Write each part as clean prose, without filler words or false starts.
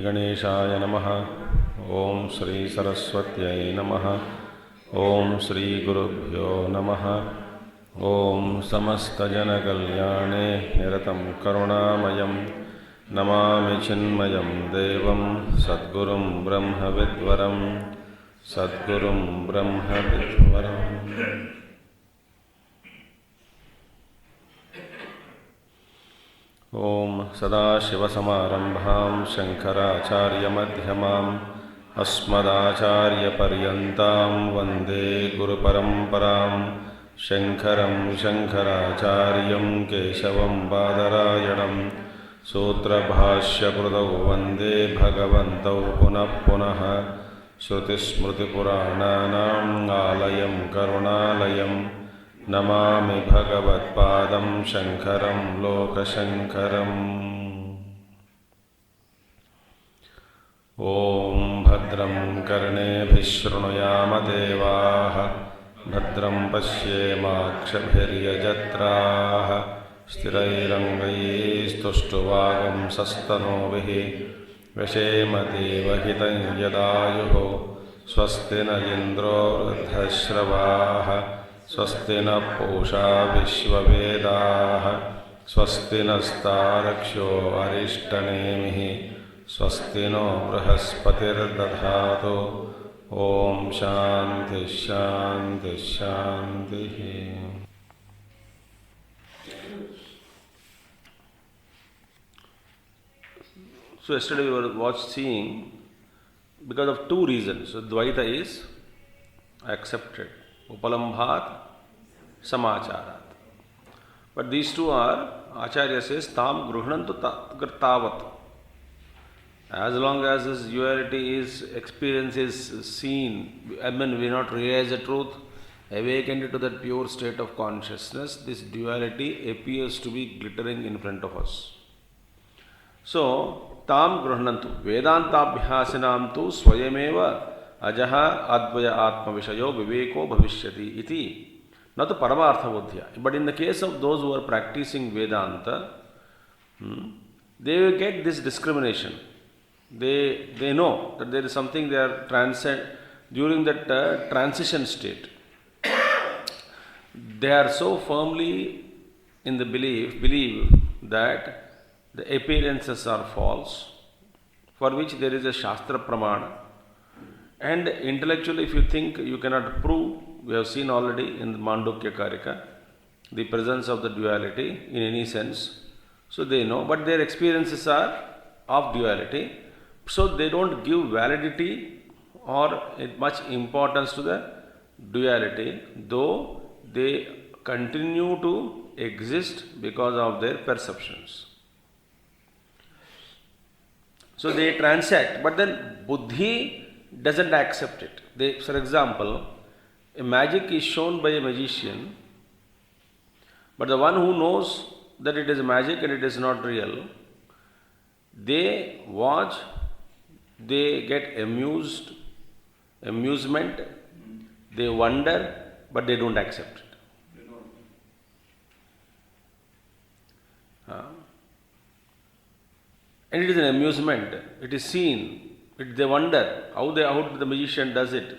गणेशाय नमः। ओम श्री सरस्वत्यै नमः। ओम श्री गुरुभ्यो नमः। ओम समस्तजनकल्याणे निरतं करुणामयं नमामि चिन्मयं देवं सद्गुरुं ब्रह्मविद्वरं सद्गुरुं ब्रह्मविद्वरम्। ओम सदाशिवसमारंभां शंकराचार्यमध्यमाम् अस्मदाचार्यपर्यन्तां वन्दे गुरुपरम्परां। शंकरं शंकराचार्यं केशवं बादरायणं सूत्रभाष्यकृतौ वन्दे भगवन्तौ पुनः पुनः। श्रुतिस्मृतिपुराणानाम् आलयं करुणालयं नमामि भगवत्पादं शंकरं लोकशंकरम्। ओम भद्रं कर्णेभिः शृणुयाम देवाः भद्रं पश्येमाक्षभिर्यजत्राः स्थिरैरङ्गैस्तुष्टुवागुंसस्तनूभिः व्यशेम देवहितं यदायुः। स्वस्ति न इन्द्रो वृद्धश्रवाः स्वस्ति न पूषा विश्ववेदाः स्वस्ति नस्तारक्ष्यो अरिष्टनेमिः स्वस्ति नो बृहस्पतिर्दधातु। ओम शांति शांति शांति। So yesterday we were seeing, because of two reasons, so Advaita is accepted. Upalambhat, Samacharat. But these two are, Acharya says, Tam Gruhnantu Tavat. As long as this duality is, experience is seen, we not realize the truth, awakened to that pure state of consciousness, this duality appears to be glittering in front of us. So, Tam Gruhnantu, Vedantabhyasinam tu Swayameva Ajaha Advaya Atma Vishayo Viveko Bhavishyati iti. Not the Paramartha Buddhya. But in the case of those who are practicing Vedanta, they will get this discrimination. They know that there is something they are during that transition state. They are so firmly in the believe that the appearances are false, for which there is a Shastra Pramana. And intellectually, if you think you cannot prove, we have seen already in the Māṇḍukya Karika, the presence of the duality in any sense. So they know, but their experiences are of duality. So they don't give validity or much importance to the duality, though they continue to exist because of their perceptions. So they transact, but then Buddhi doesn't accept it. For example, a magic is shown by a magician, but the one who knows that it is magic and it is not real, they watch, they get amusement, they wonder, but they don't accept it. And it is an amusement, it is seen, they wonder how the magician does it.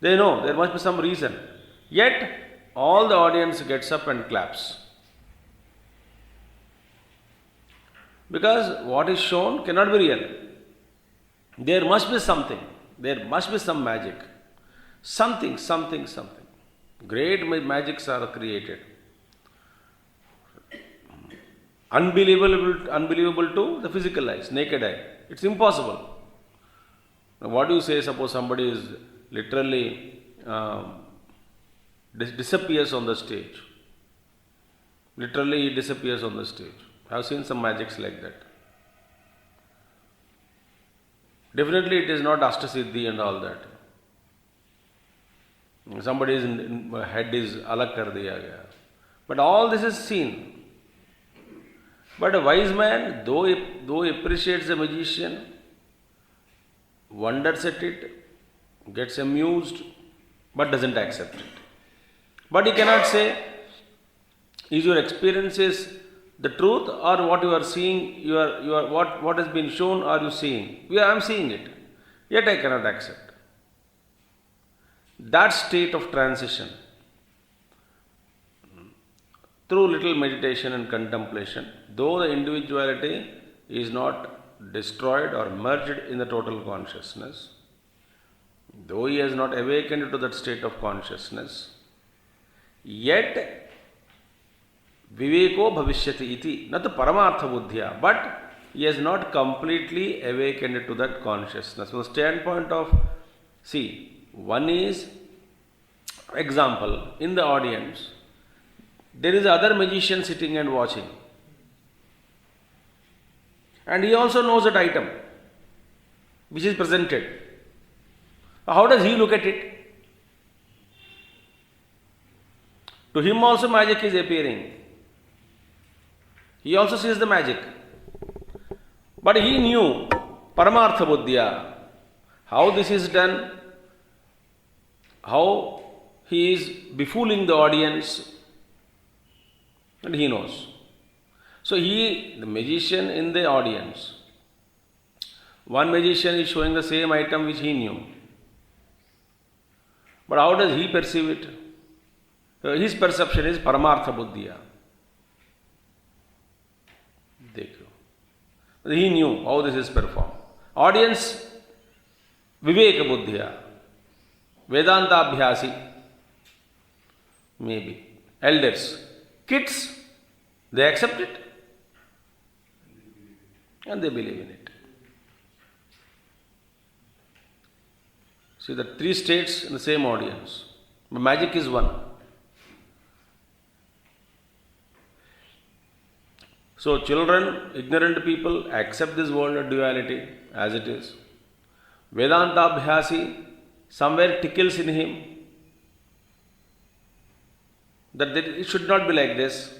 They know there must be some reason. Yet all the audience gets up and claps. Because what is shown cannot be real. There must be something. There must be some magic. Something. Great magics are created. Unbelievable to the physical eyes, naked eye. It's impossible. Now, what do you say? Suppose somebody is literally disappears on the stage. Literally, he disappears on the stage. I have seen some magics like that. Definitely it is not Ashtasiddhi and all that. Somebody's head is alag kar diya gaya. But all this is seen. But a wise man, though he appreciates the magician, wonders at it, gets amused, but doesn't accept it. But he cannot say, is your experiences the truth or what you are seeing, what has been shown are you seeing? I am seeing it, yet I cannot accept. That state of transition, through little meditation and contemplation, though the individuality is not destroyed or merged in the total consciousness, though he has not awakened to that state of consciousness, yet viveko bhavishyati iti, not the paramartha buddhya, but he has not completely awakened to that consciousness. From the standpoint of, one is, example, in the audience, there is other magician sitting and watching. And he also knows that item which is presented. How does he look at it? To him also magic is appearing. He also sees the magic. But he knew Paramartha Buddhya, how this is done, how he is befooling the audience, and he knows. So the magician in the audience, one magician is showing the same item which he knew. But how does he perceive it? His perception is Paramartha Buddhya. He knew how this is performed. Audience, Viveka Buddhya, Vedanta Abhyasi, maybe. Elders, kids, they accept it and they believe in it. See, the three states in the same audience. But magic is one. So children, ignorant people accept this world of duality as it is. Vedanta Abhyasi somewhere tickles in him that it should not be like this.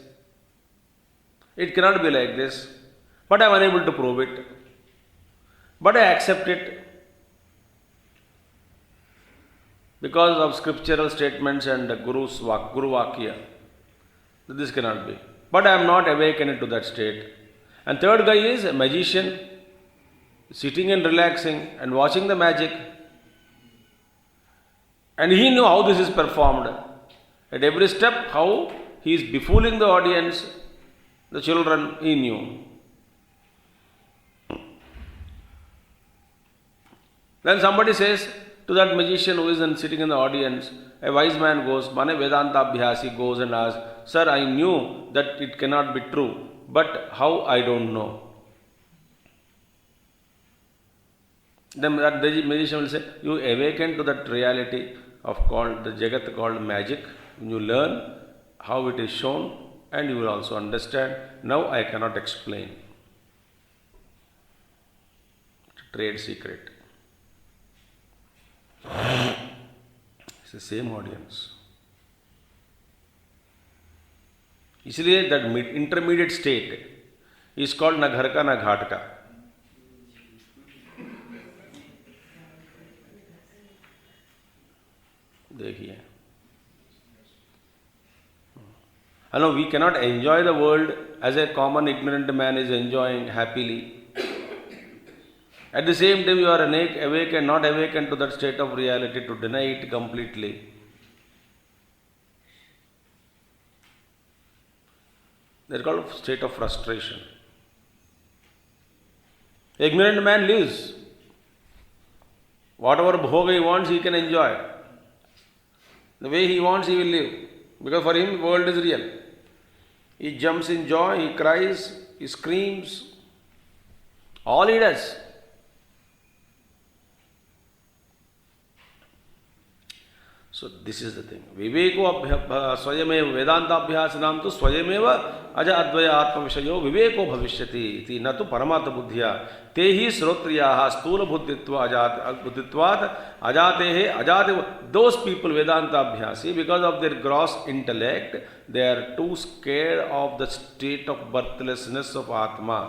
It cannot be like this. But I am unable to prove it. But I accept it because of scriptural statements and Guru Vakya that this cannot be. But I am not awakened to that state. And third guy is a magician sitting and relaxing and watching the magic. And he knew how this is performed. At every step, how he is befooling the audience, the children, he knew. Then somebody says to that magician who is sitting in the audience, a wise man goes, Mane Vedanta Abhyasi goes and asks, Sir, I knew that it cannot be true, but how I don't know. Then that magician will say, you awaken to that reality of the Jagat called magic. You learn how it is shown and you will also understand. Now I cannot explain. Trade secret. It's the same audience. इसलिए that intermediate state is called na ghar ka na ghat ka. देखिए. I know we cannot enjoy the world as a common ignorant man is enjoying happily. At the same time, you are awake and not awakened to that state of reality to deny it completely. They are called state of frustration. Ignorant man lives. Whatever bhoga he wants, he can enjoy. The way he wants, he will live. Because for him, the world is real. He jumps in joy, he cries, he screams. All he does. So this is the thing. Viveko swayameva Vedanta abhyasanam tu swayameva अज अद्वय आत्म विषयो विवेको भविष्यति इति न तु परमात्म बुद्धिया ते ही श्रोत्रियाः स्थूल बुद्धित्वात् अजातेः अजाते दोस पीपल वेदांताभ्यासी because of their gross intellect they are too scared of the state of birthlessness of Atma.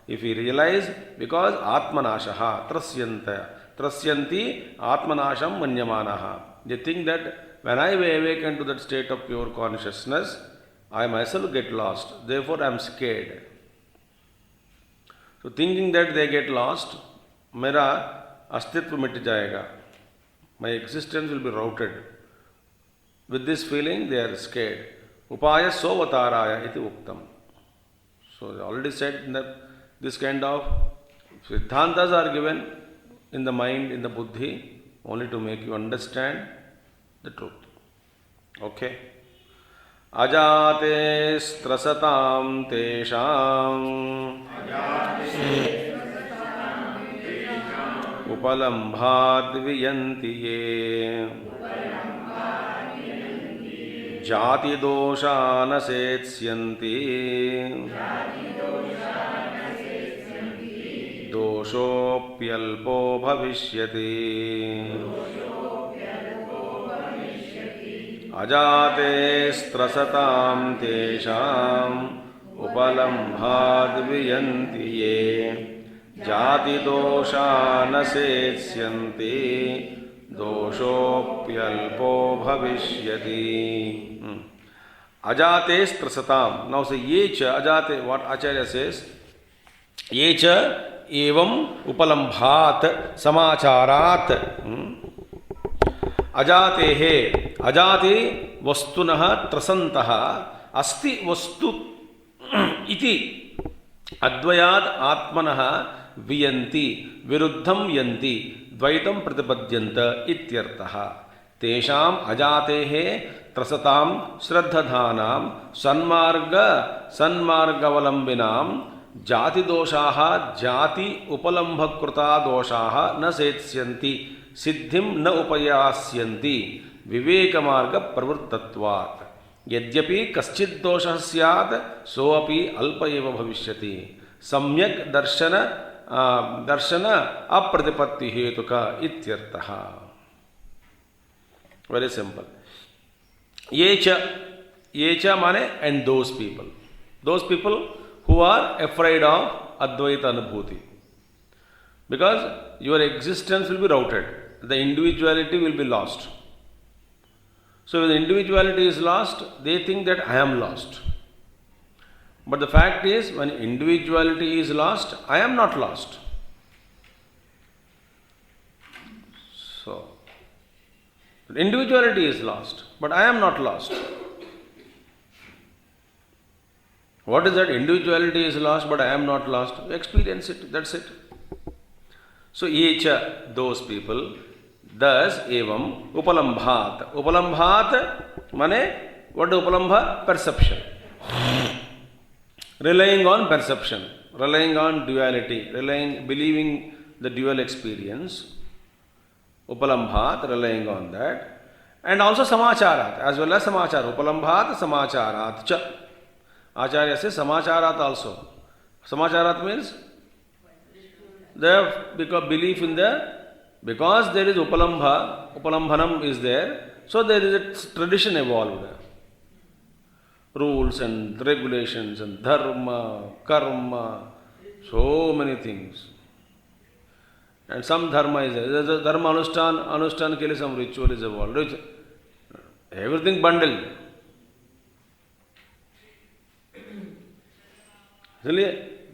If you realise because आत्मनाशः त्रस्यन्ति आत्मनाशं मन्यमानः. They think that when I awaken to that state of pure consciousness, I myself get lost. Therefore, I am scared. So, thinking that they get lost, मेरा अस्तित्व मिट जाएगा. My existence will be routed. With this feeling, they are scared. Upaya sovataraya iti uktam. So, I already said that this kind of siddhantas are given in the mind, in the buddhi, only to make you understand the truth. Okay. Ajate strasatam tesham upalambhad viyanti ye jati doshana setsyanti doshopyalpo bhavishyati. अजाते स्त्रसतां तेषां उपलम्भाद् वियन्ति ये जाति दोषा न सेत्स्यन्ति दोषोऽप्यल्पो भविष्यति. अजाते स्त्रसतां. Now say ये च अजाते. What Acharya says? ये च एवं उपलम्भात् समाचारात्. अजाते है अजाति वस्तुनः त्रसन्तः अस्ति वस्तु इति अद्वयात् आत्मनः वियन्ति विरुद्धं यन्ति द्वैतं प्रतिपद्यन्त इत्यर्थः. तेषाम् अजातेः त्रसतां श्रद्धधानां सन्मार्गावलम्बिनां जातिदोषाः जाति उपलम्भकृता दोषाः न सेत्स्यन्ति सिद्धिं न उपयास्यन्ति विवेक मार्ग प्रवृत्तत्वात्. यद्यपि कश्चित् दोषः स्यात् सोऽपि अल्प एव भविष्यति. सम्यक् दर्शन अप्रतिपत्ति हेतुक इत्यर्थः. Very simple. ये च माने and those people who are afraid of Advaita anubhuti. Because your existence will be routed, the individuality will be lost. So when the individuality is lost, they think that I am lost. But the fact is, when individuality is lost, I am not lost. So, individuality is lost, but I am not lost. What is that? Individuality is lost, but I am not lost. Experience it, that's it. So, echa, those people, thus, evam, upalambhat. Upalambhat, mane, what is upalambha? Perception. Relying on perception, relying on duality, believing the dual experience. Upalambhat, relying on that. And also samacharat, as well as samachara. Upalambhat, samacharat cha. Acharya says samacharat also. Samacharat means because belief in because there is upalambhanam is there, so there is a tradition evolved. Rules and regulations and dharma, karma, so many things. And some dharma is there. There's a dharma anushthan ke liye some ritual is evolved. Everything bundled.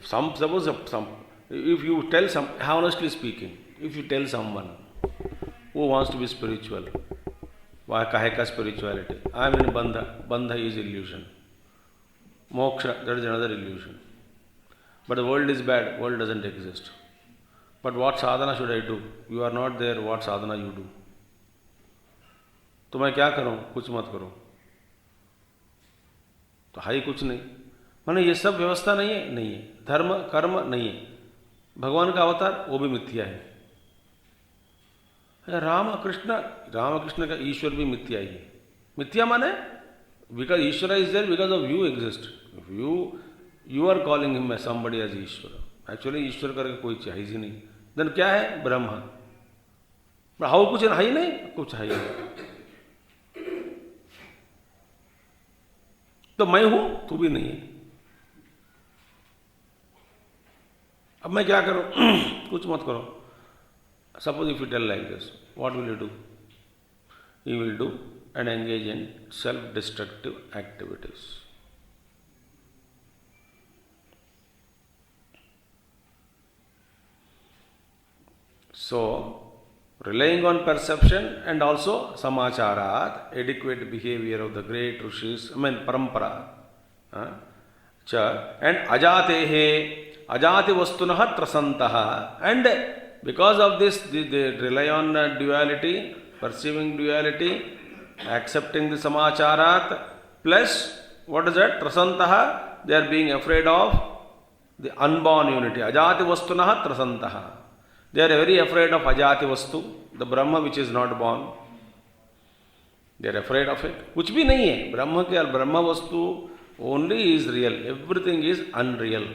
Suppose if you tell honestly speaking, if you tell someone who wants to be spiritual, why kahe ka spirituality? I am in bandha. Bandha is illusion. Moksha, that is another illusion. But the world is bad. World doesn't exist. But what sadhana should I do? You are not there. What sadhana you do? तो मैं क्या करूं? कुछ मत करो. तो है ही कुछ नहीं. माने ये सब व्यवस्था नहीं है. नहीं है. धर्म कर्म नहीं है. भगवान का अवतार वो भी मिथ्या है. राम कृष्ण का ईश्वर भी मिथ्या ही है. मिथ्या माने Because Ishvara is there because of you exist. If you are calling him as somebody as Ishvara. Actually Ishvara करके कोई चाहिए ही नहीं. Then क्या है? ब्रह्म. हाउ कुछ है ही नहीं, कुछ है ही नहीं. तो मैं हूं, तू भी नहीं है. अब मैं क्या करूं? कुछ मत करो. Suppose if you tell like this, what will you do? You will do and engage in self-destructive activities. So, relying on perception and also samacharat, adequate behavior of the great rishis, parampara, and ajatehe, ajati vastunaha trasantaha, and because of this, they rely on duality, perceiving duality, accepting the samacharat, plus, what is that? Trasantaha, they are being afraid of the unborn unity. Ajati vastunaha trasantaha. They are very afraid of ajati vastu, the Brahma which is not born. They are afraid of it. Kuch bhi nahi hai. Brahma vastu only is real. Everything is unreal.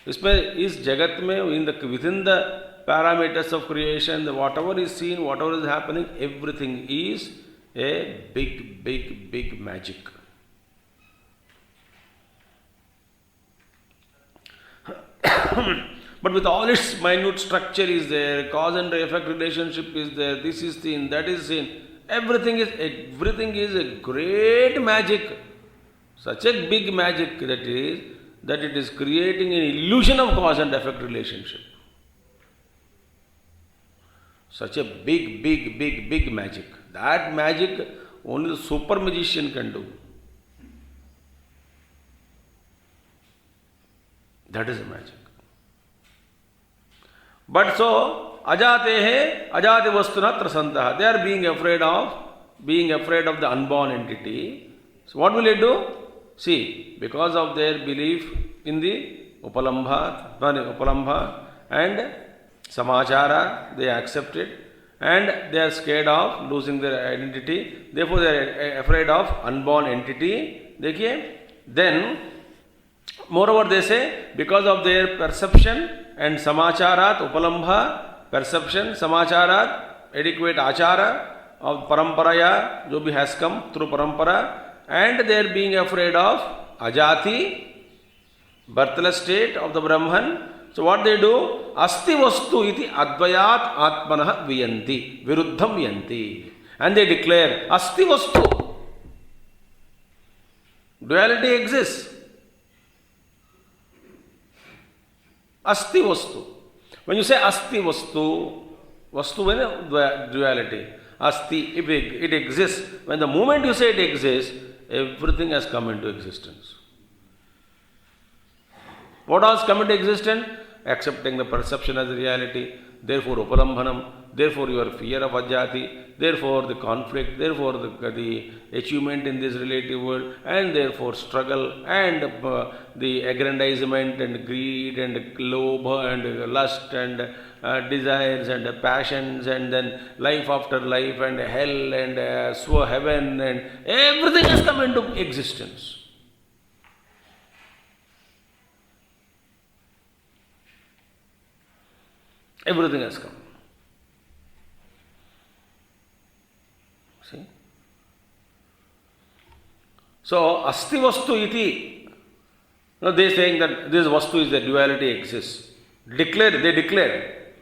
इसमें इस जगत में within the parameters of creation, whatever is seen, whatever is happening, everything is a big magic. But with all its minute structure is there, cause and effect relationship is there, this is seen, that is seen, everything is a great magic. Such a big magic that it is creating an illusion of cause and effect relationship. Such a big magic. That magic only the super magician can do. That is a magic. But so, ajatehe, ajati vastuna trasantaha. They are being afraid of the unborn entity. So what will it do? See, because of their belief in the upalambha and samachara, they accept it, and they are scared of losing their identity. Therefore, they are afraid of unborn entity. Then, moreover, they say, because of their perception and samacharat, upalambha, perception, samacharat, adequate achara of paramparaya, jo bhi has come through parampara, and they are being afraid of ajati, birthless state of the Brahman. So what they do? Asti vastu iti advayat atmanah viyanti, viruddham viyanti. And they declare, asti vastu. Duality exists. Asti vastu. When you say asti vastu, vastu means duality. Asti, if it exists, when the moment you say it exists, everything has come into existence. What has come into existence? Accepting the perception as reality, therefore upalambhanam, therefore your fear of ajati, therefore the conflict, therefore the achievement in this relative world, and therefore struggle, and the aggrandizement and greed and lobha and lust and desires and passions, and then life after life and hell and heaven, and everything has come into existence. Everything has come. See? So, asti vastu iti. Now they are saying that this vastu is the duality exists. They declare.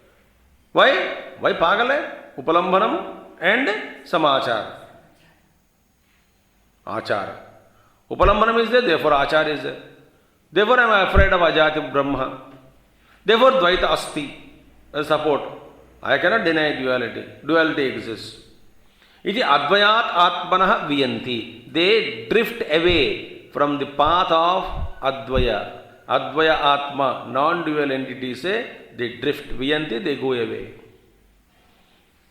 Why? Why pagale? Upalambhanam and samachara. Achara. Upalambhanam is there, therefore achara is there. Therefore I am afraid of ajati brahma. Therefore Dvaita asti. Support. I cannot deny duality. Duality exists. Iti advayat atmanah viyanti. They drift away from the path of advaya. Advaya atma, non-dual entity say, they drift. Viyanti, they go away.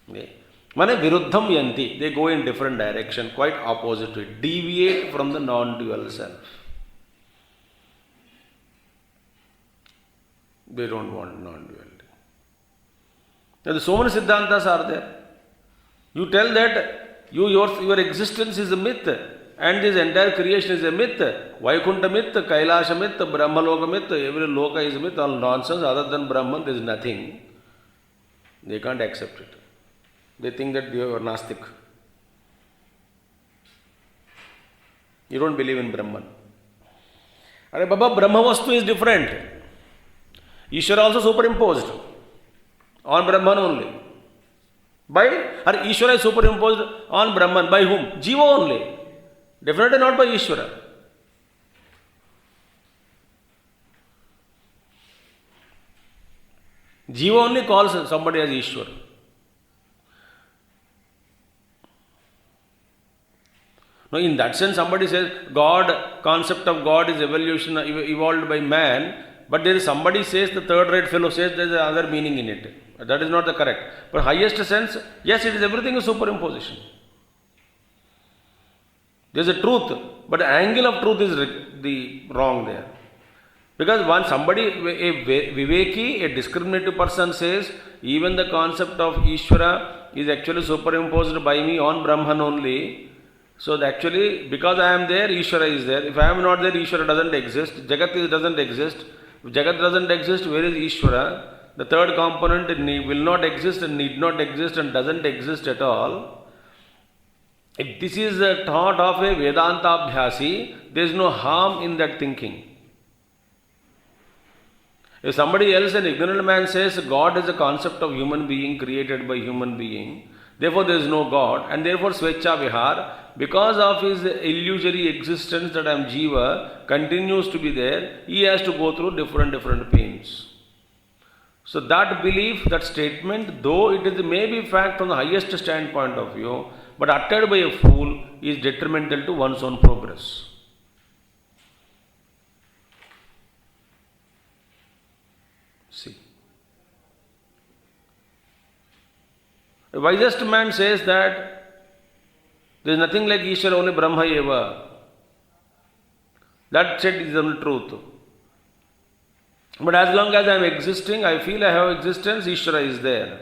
Mane viruddham viyanti. They go in different direction, quite opposite to it. Deviate from the non-dual self. They don't want non-duality. Now, so many Siddhantas are there. You tell that your existence is a myth. and this entire creation is a myth. Vaikuntha myth, Kailasha myth, Brahmaloka myth, every loka is a myth, all nonsense. Other than Brahman, there is nothing. They can't accept it. They think that you are Nastik. You don't believe in Brahman. Are Baba, Brahma Vastu is different. Ishvara also superimposed on Brahman only. By? Or Ishvara is superimposed on Brahman. By whom? Jiva only. Definitely not by Ishvara. Jiva only calls somebody as Ishvara. Now, in that sense, somebody says God, concept of God is evolution evolved by man, but there is somebody says, the third-rate fellow says there is another meaning in it. That is not the correct. But highest sense, yes, it is everything is superimposition. There is a truth, but the angle of truth is the wrong there. Because when somebody, a Viveki, a discriminative person says, even the concept of Ishvara is actually superimposed by me on Brahman only. So actually, because I am there, Ishvara is there. If I am not there, Ishvara doesn't exist. Jagat doesn't exist. If Jagat doesn't exist, where is Ishvara? The third component will not exist and need not exist and doesn't exist at all. If this is a thought of a Vedanta Abhyasi, there is no harm in that thinking. If somebody else, an ignorant man, says God is a concept of human being created by human being, therefore there is no God, and therefore Svecha Vihar, because of his illusory existence that I am Jiva, continues to be there, he has to go through different pains. So that belief, that statement, though it is maybe fact from the highest standpoint of view, but uttered by a fool, is detrimental to one's own progress. See. The wisest man says that there is nothing like Ishvara, only Brahma eva. That said is the truth. But as long as I am existing, I feel I have existence, Ishvara is there.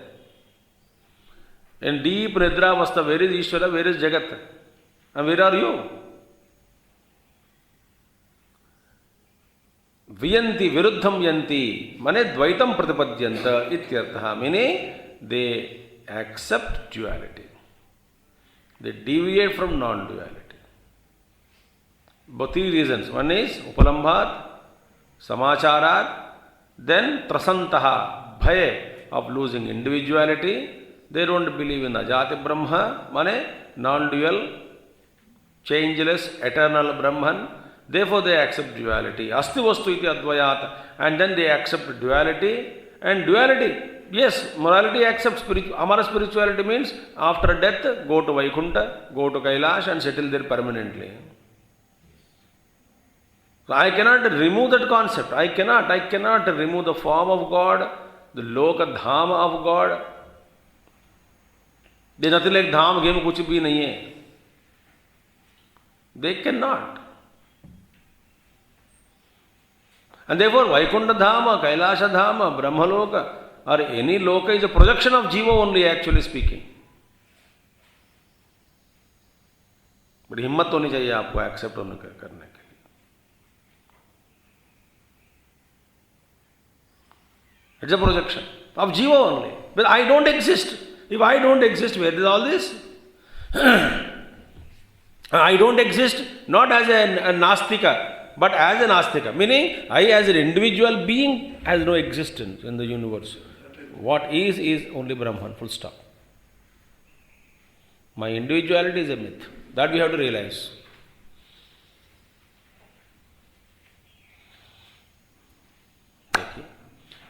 In deep Nidra Avastha, where is Ishvara, where is Jagat? And where are you? Viyanti viruddham yanti, mane dvaitam pratipadyanta ityartha, meaning they accept duality. They deviate from non-duality. Both three reasons. One is upalambhat, samacharat, then trasantaha, bhaya of losing individuality. They don't believe in ajati brahma, mane non-dual, changeless, eternal Brahman. Therefore they accept duality. Asti vastu iti advayat. And then they accept duality. And duality, yes, morality accepts Amara spirituality means after death, go to Vaikuntha, go to Kailash and settle there permanently. So I cannot remove that concept. I cannot remove the form of God, the Loka Dhama of God. There is nothing like Dham, game, kuch bhi nahi hai. They cannot. And therefore, Vaikuntha Dhama, Kailasha Dhama, Brahmaloka, or any loka is a projection of Jiva only, actually speaking. But हिम्मत होनी चाहिए आपको accept करने के लिए. It's a projection of Jiva only. But I don't exist. If I don't exist, where is all this? I don't exist not as a Nastika, but as an Astika, meaning I as an individual being has no existence in the universe. What is only Brahman, full stop. My individuality is a myth. That we have to realize.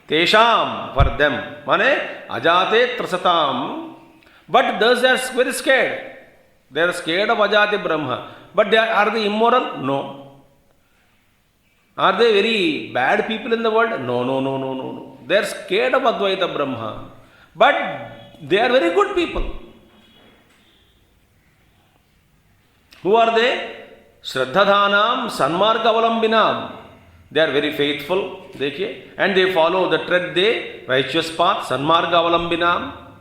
Tesham, for them, mane ajate trasatam, but those are very scared. They are scared of ajati Brahma. But are they immoral? No. Are they very bad people in the world? No. They are scared of Advaita Brahma. But they are very good people. Who are they? Shraddhadhanam Sanmarga Avalambinam. They are very faithful. And they follow the righteous path. Sanmarga Avalambinam.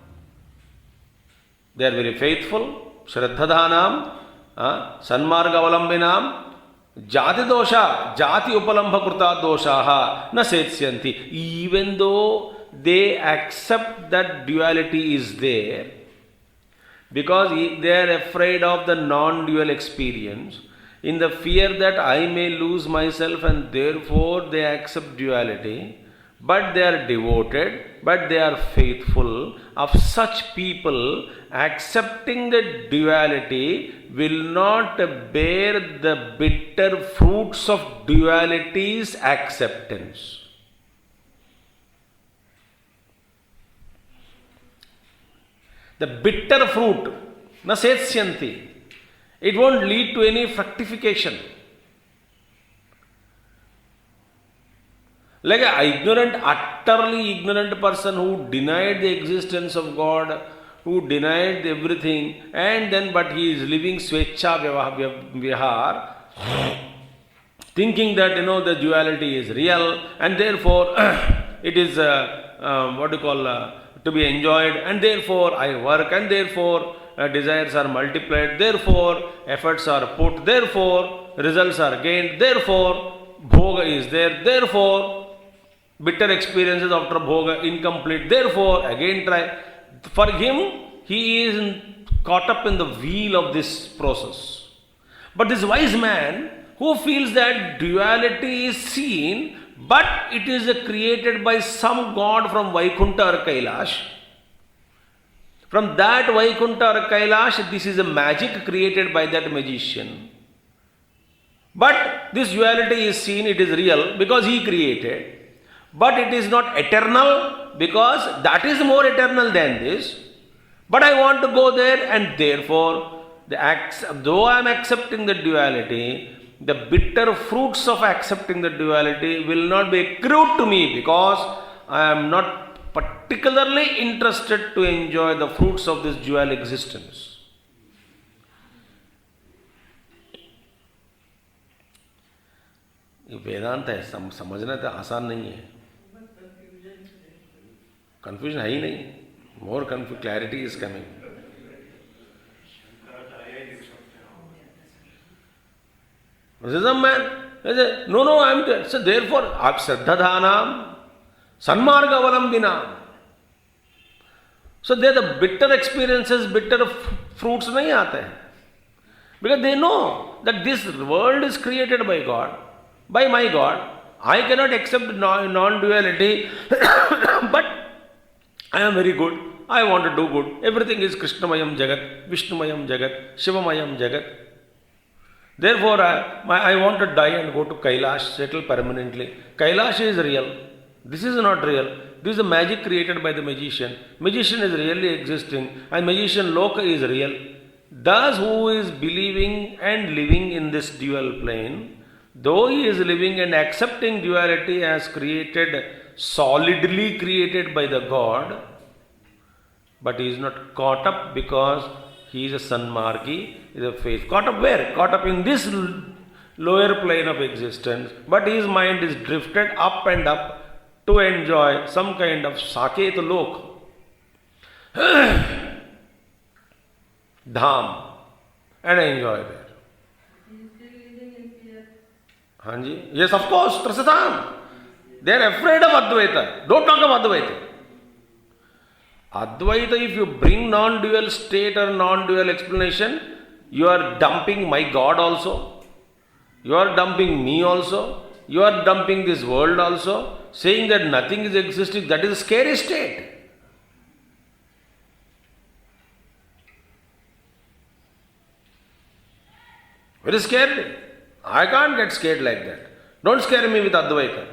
They are very faithful. Shraddhadhanam. Sanmargavalamvinam Jati dosha, Jati upalambha kruta doshaha na setsyanti. Even though they accept that duality is there, because they are afraid of the non-dual experience, in the fear that I may lose myself, and therefore they accept duality, but they are devoted, but they are faithful. Of such people, accepting the duality will not bear the bitter fruits of duality's acceptance. The bitter fruit, na setsyanti, it won't lead to any fructification. Like an ignorant, utterly ignorant person who denied the existence of God, who denied everything, and then but he is living swecha vihar, thinking that the duality is real, and therefore it is to be enjoyed, and therefore I work, and therefore desires are multiplied, therefore efforts are put, therefore results are gained, therefore bhoga is there, therefore bitter experiences after bhoga incomplete, therefore again try. For him, he is caught up in the wheel of this process. But this wise man who feels that duality is seen, but it is created by some god from Vaikuntha or Kailash. From that Vaikuntha or Kailash, this is a magic created by that magician. But this duality is seen, it is real because he created. But it is not eternal because that is more eternal than this. But I want to go there, and therefore, though I am accepting the duality, the bitter fruits of accepting the duality will not be accrued to me because I am not particularly interested to enjoy the fruits of this dual existence. वेदांत है, समझना तो आसान नहीं है. Confusion है ही नहीं. More clarity is coming. Buddhism man, no, I am there. So therefore, Shraddhadhanam, Sanmargavalamvinam. So there the bitter experiences, bitter fruits nahi aate hain. Because they know that this world is created by God, by my God. I cannot accept non-duality, but I am very good. I want to do good. Everything is Krishnamayam Jagat, Vishnumayam Jagat, Shivamayam Jagat. Therefore, I want to die and go to Kailash, settle permanently. Kailash is real. This is not real. This is a magic created by the magician. Magician is really existing, and magician Śloka is real. Thus, who is believing and living in this dual plane, though he is living and accepting duality as created, solidly created by the God, but he is not caught up because he is a sanmargi, he is a faith. Caught up where? Caught up in this lower plane of existence, but his mind is drifted up and up to enjoy some kind of saket lok, dham, and enjoy there. Hanji? Yes, of course, Prasadam. They are afraid of Advaita. Don't talk of Advaita. Advaita, if you bring non-dual state or non-dual explanation, you are dumping my God also. You are dumping me also. You are dumping this world also. Saying that nothing is existing, that is a scary state. Very scary. I can't get scared like that. Don't scare me with Advaita.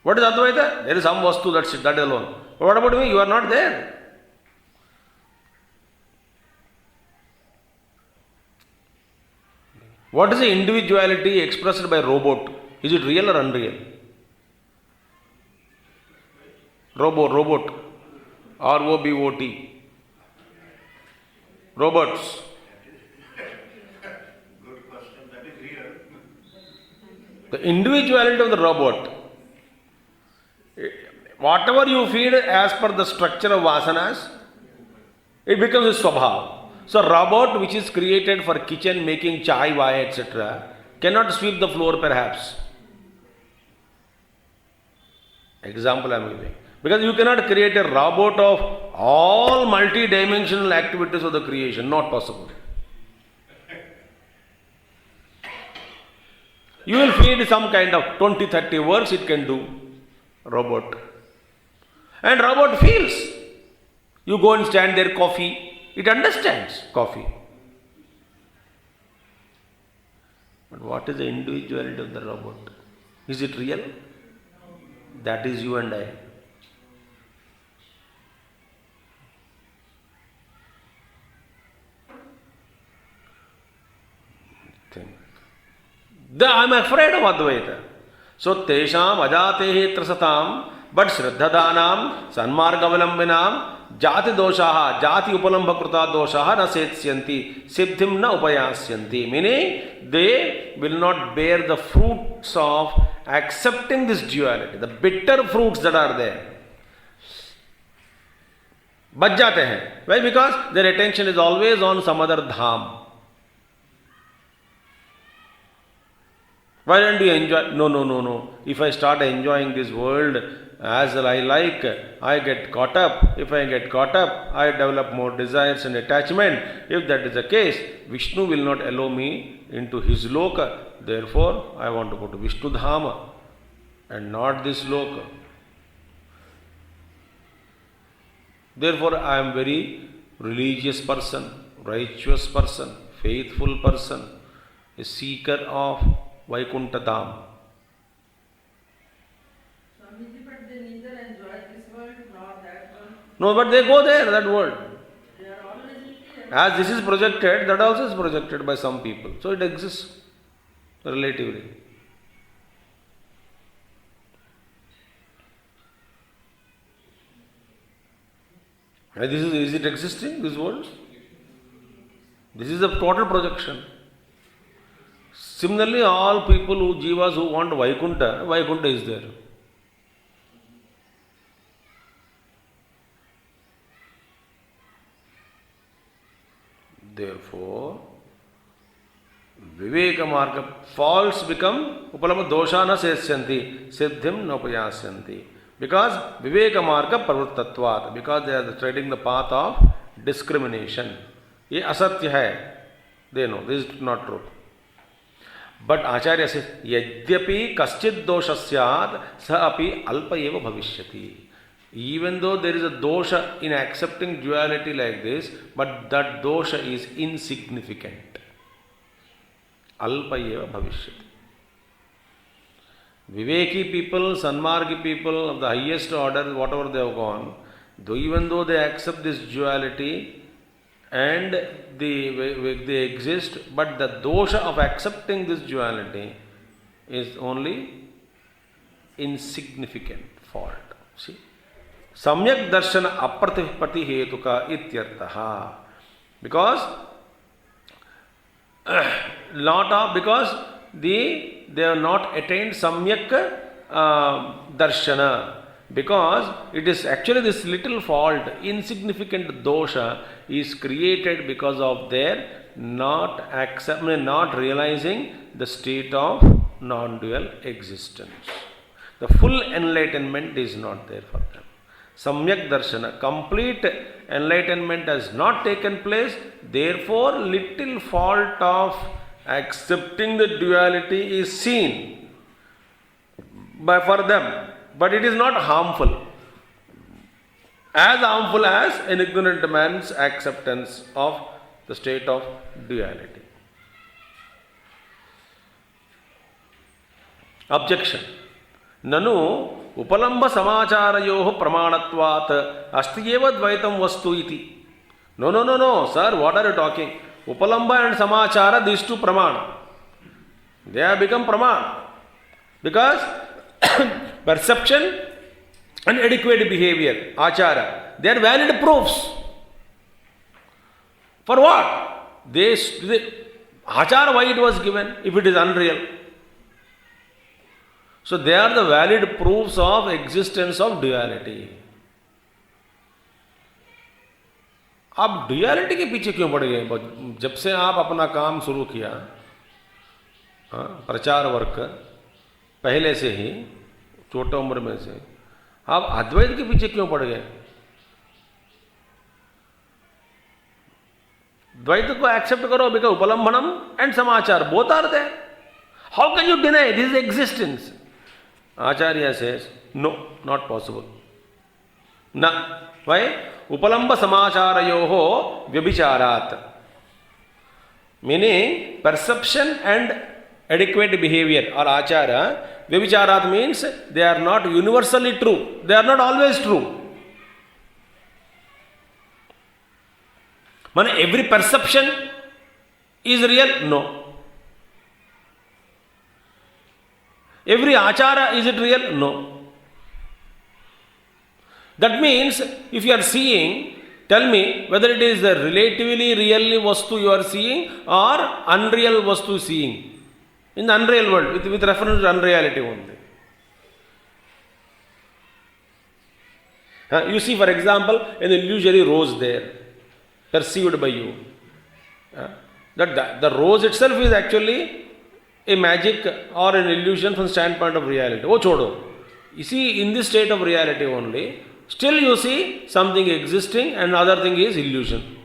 What is Advaita? There is some vastu, that's it, that alone. But what about me? You are not there. What is the individuality expressed by robot? Is it real or unreal? Robot. R-O-B-O-T. Robots. The individuality of the robot, whatever you feed as per the structure of vasanas, it becomes a swabhav. So robot which is created for kitchen making chai, vai, etc. cannot sweep the floor perhaps. Example I am giving. Because you cannot create a robot of all multi-dimensional activities of the creation. Not possible. You will feed some kind of 20-30 works it can do. Robot. And robot feels. You go and stand there, coffee. It understands coffee. But what is the individuality of the robot? Is it real? That is you and I. I am afraid of Advaita. So, tesham ajatehi trasatam, but shraddhadanam, sanmargavalamvinam, jati doshaha, jati upalambha kruta doshaha na setsyanti, siddhim na upayasyanti. Meaning, they will not bear the fruits of accepting this duality, the bitter fruits that are there. बच जाते हैं. Why? Because their attention is always on some other dham. Why don't you enjoy? No. If I start enjoying this world as I like, I get caught up. If I get caught up, I develop more desires and attachment. If that is the case, Vishnu will not allow me into his loka. Therefore, I want to go to Vishnu Dhama and not this loka. Therefore, I am very religious person, righteous person, faithful person, a seeker of Vaikuntha Dham. Swamiji, but they neither enjoy this world nor that world. No, but they go there, that world. They are always in As this is projected, that also is projected by some people. So it exists relatively. And is it existing, this world? This is a total projection. Similarly, all people jivas who want Vaikuntha is there. Therefore, Viveka Marga, false become Upalama dosha na sesyanti, siddhim na upayasyanti. Because Viveka Marga Parvartatvat, because they are treading the path of discrimination. Ye asatya hai. They know this is not true. But Acharya says, Yadyapi kaschid dosha syad, sa api alpa eva bhavishyati. Even though there is a dosha in accepting duality like this, but that dosha is insignificant. Alpa eva bhavishyati. Viveki people, Sanmargi people of the highest order, whatever they have gone, even though they accept this duality, and they exist, but the dosha of accepting this duality is only insignificant fault. See? Samyak darshana apratipati hetuka ityartaha. Because they have not attained samyak darshana. Because it is actually this little fault, insignificant dosha is created because of their not realizing the state of non-dual existence. The full enlightenment is not there for them. Samyak darshana, complete enlightenment has not taken place, therefore little fault of accepting the duality is seen for them. But it is not harmful. As harmful as an ignorant man's acceptance of the state of duality. Objection. Nanu upalamba samacharayoho pramanatvat asti eva dvaitam vastu iti. No, sir, what are you talking? Upalamba and samachara, these two pramana. They have become pramana. Because perception and adequate behavior, achara, they are valid proofs. For what? Achara, why it was given if it is unreal? So they are the valid proofs of existence of duality. आप duality के पीछे क्यों पड़ गए? जब से आप अपना काम शुरू किया, प्रचार वर्क पहले से ही, छोटे उम्र में से, आप अद्वैत के पीछे क्यों पड़ गए? द्वैत को एक्सेप्ट करो, because upalambhanam and samachar both are there. How can you deny this existence? Acharya says, no, not possible. Na. Why? Upalamba samacharayoho vyabhicharat. Meaning, perception and adequate behavior or achara. Vyabhicharat means they are not universally true. They are not always true. Meaning, every perception is real? No. Every achara, is it real? No. That means, if you are seeing, tell me whether it is a relatively real vastu you are seeing or unreal vastu seeing. In the unreal world, with reference to unreality only. You see, for example, an illusory rose there, perceived by you. That the rose itself is actually a magic or an illusion from the standpoint of reality. Oh, chodo. You see, in this state of reality only, still you see something existing and other thing is illusion.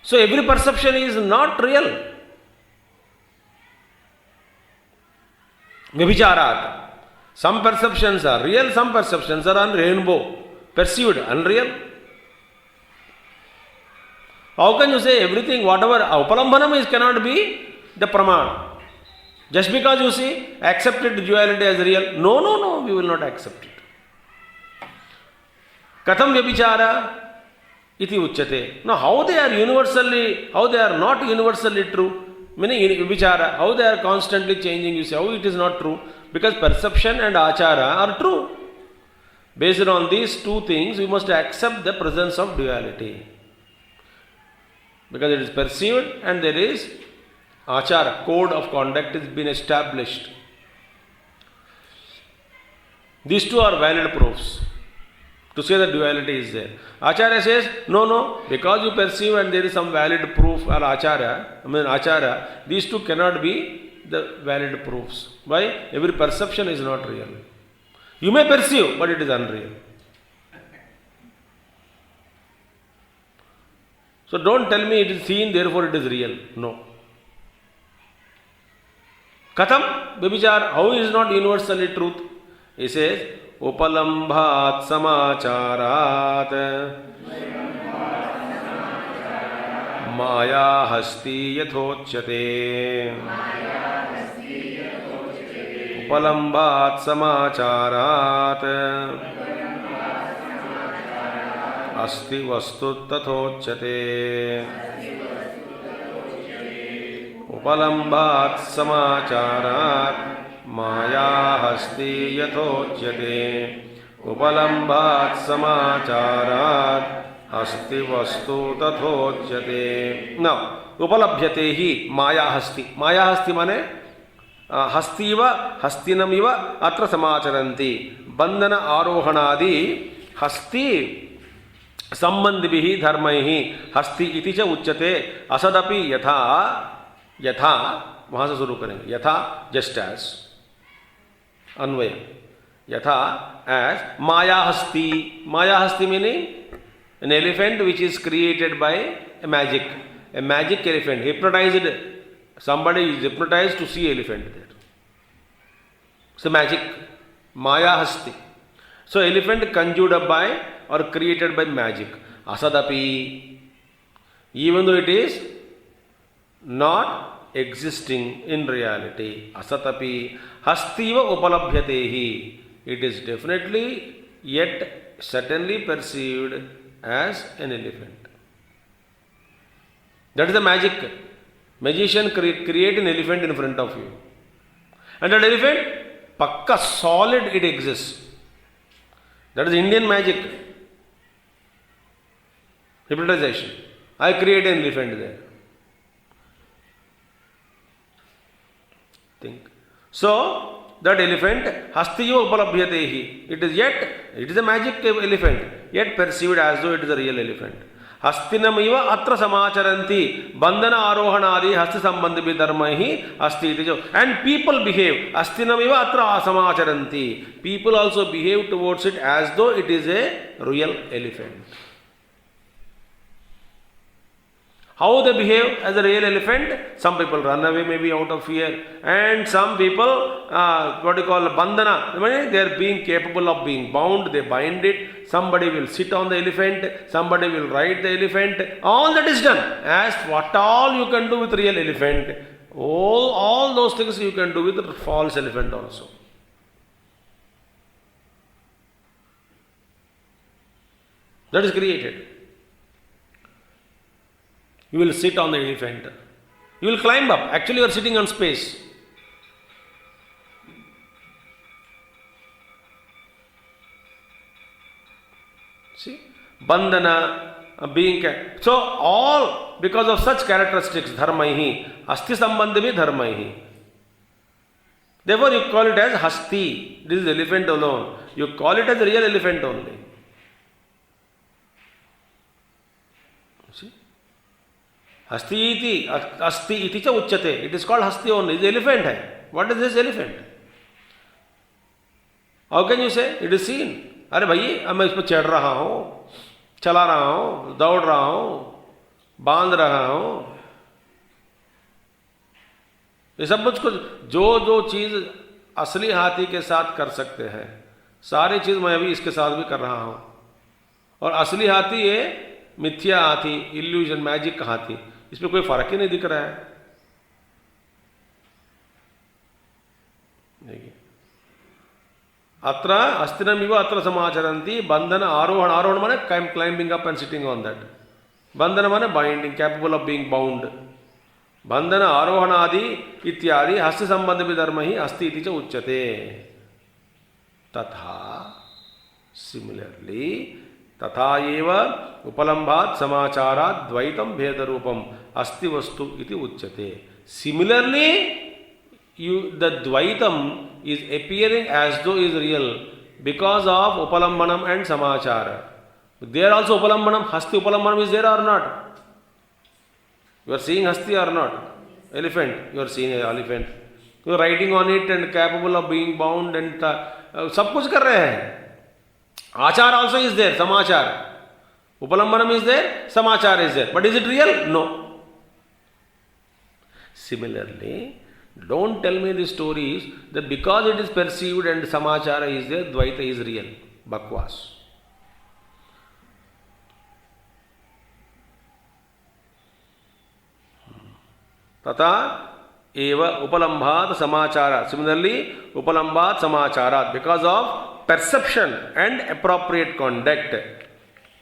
So every perception is not real. Vyabhicharat. Some perceptions are real, some perceptions are rainbow, perceived, unreal. How can you say everything, whatever upalambhanam is, cannot be the pramana? Just because you see accepted duality as real, no, we will not accept it. Katham vyabhichara iti uchyate. Now, how they are not universally true? Meaning vyabhichara, how they are constantly changing, you say, how it is not true? Because perception and achara are true. Based on these two things, we must accept the presence of duality. Because it is perceived and there is achara, code of conduct has been established. These two are valid proofs to say that duality is there. Acharya says, no, because you perceive and there is some valid proof or achara, these two cannot be the valid proofs. Why? Every perception is not real. You may perceive, but it is unreal. So don't tell me it is seen, therefore it is real. No. Katham vyabhichara, how is not universally truth? He says, upalambhat samacharat maya hasti yathochyate. Upalambhat samacharat asti vastu tathochyate. Upalambhat samacharat maya hasti yathochyate. Upalambhat samacharat asti vastu tathochyate. Now, upalabhyate hi maya hasti. Maya hasti mane hastiva hastinamiva atra samacharanti. Bandhana arohanadi hasti Sambandhibihi dharmaihi hasti iti cha uchyate. Asadapi yatha वहां से शुरू करेंगे. यथा just as अन्वय. यथा as maya hasti meaning an elephant which is created by a magic elephant. Hypnotized, somebody is hypnotized to see elephant there. So magic, maya hasti. So elephant conjured up by or created by magic. Asadapi, even though it is not existing in reality. Asatapi hastiva upalabhyatehi. It is definitely yet certainly perceived as an elephant. That is the magic. Magician create an elephant in front of you. And that elephant, pakka solid it exists. That is Indian magic. Hypnotization. I create an elephant there. Think. So, that elephant, hastiyo upalabhyatehi. It is a magic elephant. yet perceived as though it is a real elephant. Hastinamiva atra samacharanti bandhana arohanadi hasti sambandhi dharmaihi asti iti. And people behave. Hastinamiva atra samacharanti. People also behave towards it as though it is a real elephant. How they behave as a real elephant? Some people run away maybe out of fear, and some people, bandhana, they are being capable of being bound, they bind it. Somebody will sit on the elephant, somebody will ride the elephant. All that is done. As what all you can do with real elephant, all those things you can do with the false elephant also. That is created. You will sit on the elephant. You will climb up. Actually, you are sitting on space. See? Bandhana, being... So, all because of such characteristics, dharmaihi, asti sambandhi dharmaihi. Therefore, you call it as hasti. This is elephant alone. You call it as a real elephant only. Hasti iti cha uchyate. It is called hasti only. It is elephant hai. What is this elephant? How can you say? It is seen. अरे भाई मैं इस पर चढ़ रहा हूँ, चला रहा हूँ, दौड़ रहा हूँ, बांध रहा हूँ. ये सब मुझको जो चीज़ असली हाथी के साथ कर सकते हैं, सारी चीज़ मैं अभी इसके साथ भी कर रहा हूँ. और असली हाथी ये मिथ्या हाथी, इल्यूजन, मैजिक का हाथी, इसमें कोई फर्क ही नहीं दिख रहा है. देखिए, अत्र अस्तिनमिव अत्र समाचरन्ति बंधन आरोहण माने climbing up and sitting on that. बंधन माने binding, capable of being bound. बंधन आरोहण आदि इत्यादि हस्त संबंध विधर्म ही अस्ति इति च उच्यते. तथा सिमिलरली तथा एव उपलम्भात् समाचारात् द्वैतम भेद रूपम अस्ति वस्तु इति उच्यते. Similarly, the Dvaitam is appearing as though is real because of Upalambanam and Samachara. There also Upalambanam, Hasti Upalambanam is there or not? You are seeing Hasti or not? Elephant, you are seeing an elephant. You are riding on it and capable of being bound and सब कुछ कर रहे हैं. Achar also is there, Samachar. Upalambanam is there, Samachar is there. But is it real? No. Similarly, don't tell me the stories that because it is perceived and Samachara is there, Dvaita is real. Bakwas. Tata eva upalambhat samachara. Similarly, upalambhat samachara. Because of perception and appropriate conduct.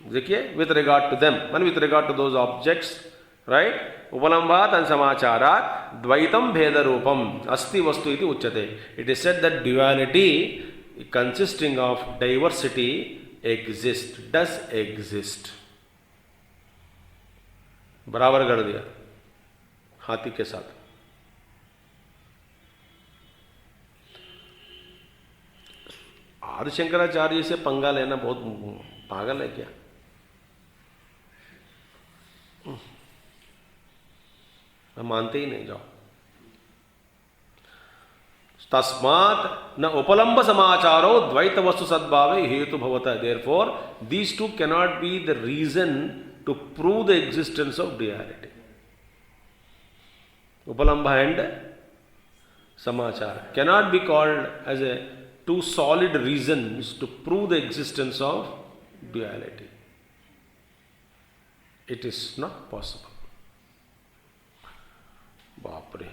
With regard to them, and with regard to those objects, right? Upalambhat and samachara, dvaitam bheda rupam, asti vastu iti uchyate. It is said that duality consisting of diversity exists, does exist. बराबर कर दिया हाथी के साथ. आदि शंकराचार्य से पंगा लेना बहुत पागल है क्या? मैं मानते ही नहीं. जाओ. तस्मात् न उपलम्ब समाचारो द्वैत वस्तु सद्भावे हेतु भवता. Therefore, these two cannot be the reason to prove the existence of duality. Upalambha and samachara cannot be called as a two solid reasons to prove the existence of duality. It is not possible. Bapre.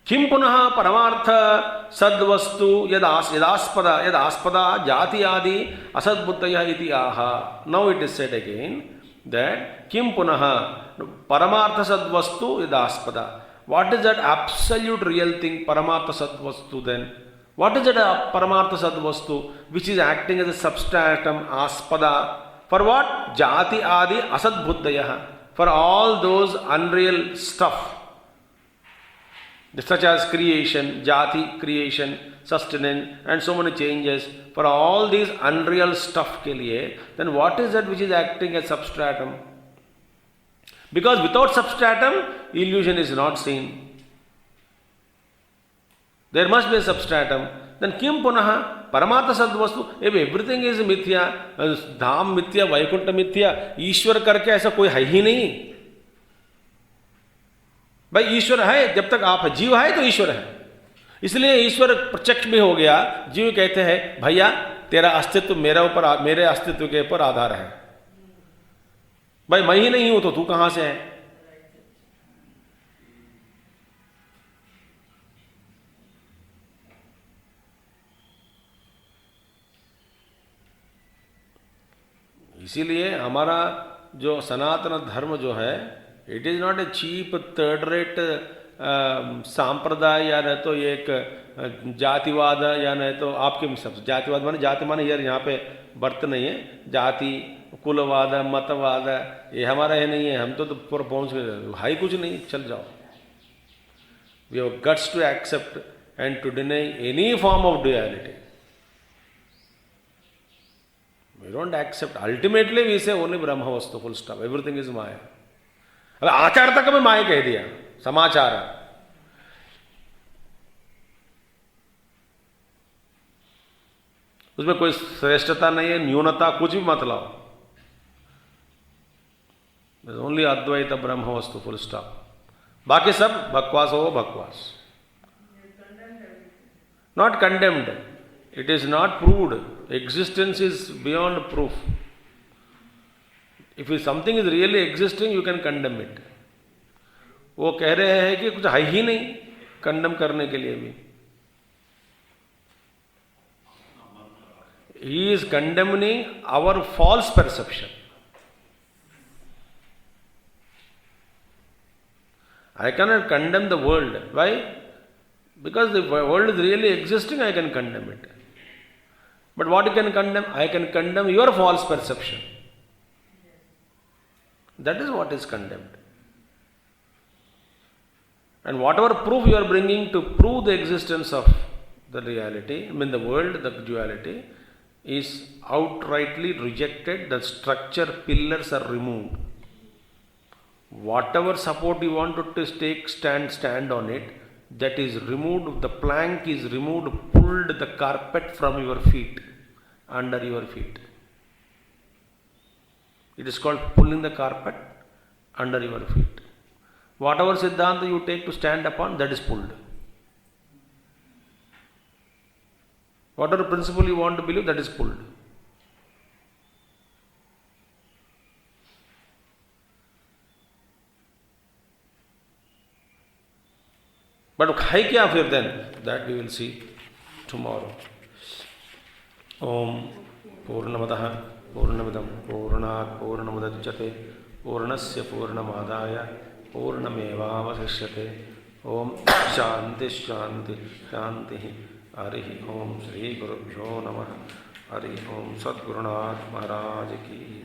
Kim punah paramartha sadvastu yadaspada jati adi asadbuddhaya iti aha. Now it is said again that Kim punah paramartha sadvastu yadaspada. What is that absolute real thing, paramartha sadvastu then? What is that paramartha sadvastu which is acting as a substratum, aspada? For what? Jati adi asadbuddhaya. For all those unreal stuff. such as creation, jati, creation, sustenance, and so many changes. For all these unreal stuff ke liye, then what is that which is acting as substratum? Because without substratum, illusion is not seen. There must be a substratum. Then kim punaha paramatma sadvastu? If everything is mithya, dham mithya, vaikunta mithya, ईश्वर करके ऐसा कोई है ही नहीं. भाई ईश्वर है, जब तक आप जीव है तो ईश्वर है. इसलिए ईश्वर प्रत्यक्ष भी हो गया. जीव कहते हैं भैया तेरा अस्तित्व मेरे अस्तित्व के ऊपर आधार है. भाई मैं ही नहीं हूं तो तू कहां से है? इसीलिए हमारा जो सनातन धर्म जो है, it is not a cheap third rate sampraday, या नहीं तो एक जातिवाद, या नहीं तो आपके सब जातिवाद माने जाति माने यार यहाँ पे बर्त नहीं है, जाति कुलवाद मतवाद ये हमारा है नहीं है. हम तो पूरा पहुंच गए, हाई कुछ नहीं, चल जाओ. We have guts to accept and to deny any form of duality. We don't accept. Ultimately we say only Brahma Vastu, full stop. Everything is Maya. अब आचार तक में माया कह दिया, समाचार. उसमें कोई श्रेष्ठता नहीं है, न्यूनता कुछ भी मत लाओ. There's only Advaita Brahma Vastu, full stop. बाकी सब बकवास हो बकवास. Not condemned. It is not proved. Existence is beyond proof. If something is really existing, you can condemn it. वो कह रहे हैं कि कुछ है ही नहीं कंडेम करने के लिए भी. He is condemning our false perception. I cannot condemn the world. Why? Because the world is really existing, I can condemn it. But what you can condemn? I can condemn your false perception. That is what is condemned. And whatever proof you are bringing to prove the existence of the reality, I mean the world, the duality, is outrightly rejected. The structure pillars are removed. Whatever support you wanted to take, stand on it, that is removed. The plank is removed, pulled the carpet from your feet, under your feet. It is called pulling the carpet under your feet. Whatever Siddhanta you take to stand upon, that is pulled. Whatever principle you want to believe, that is pulled. But hai kya fir then? That we will see tomorrow. Om Purnamadaha Purnamidam Purnat Purnamudachyate Purnasya Purnamadaya Purnamevavasishyate. Om Shanti Shanti Shanti. Harihi Om Shri Gurubhyo Namaha. Harihi Om Sadgurunath Maharaj Ki.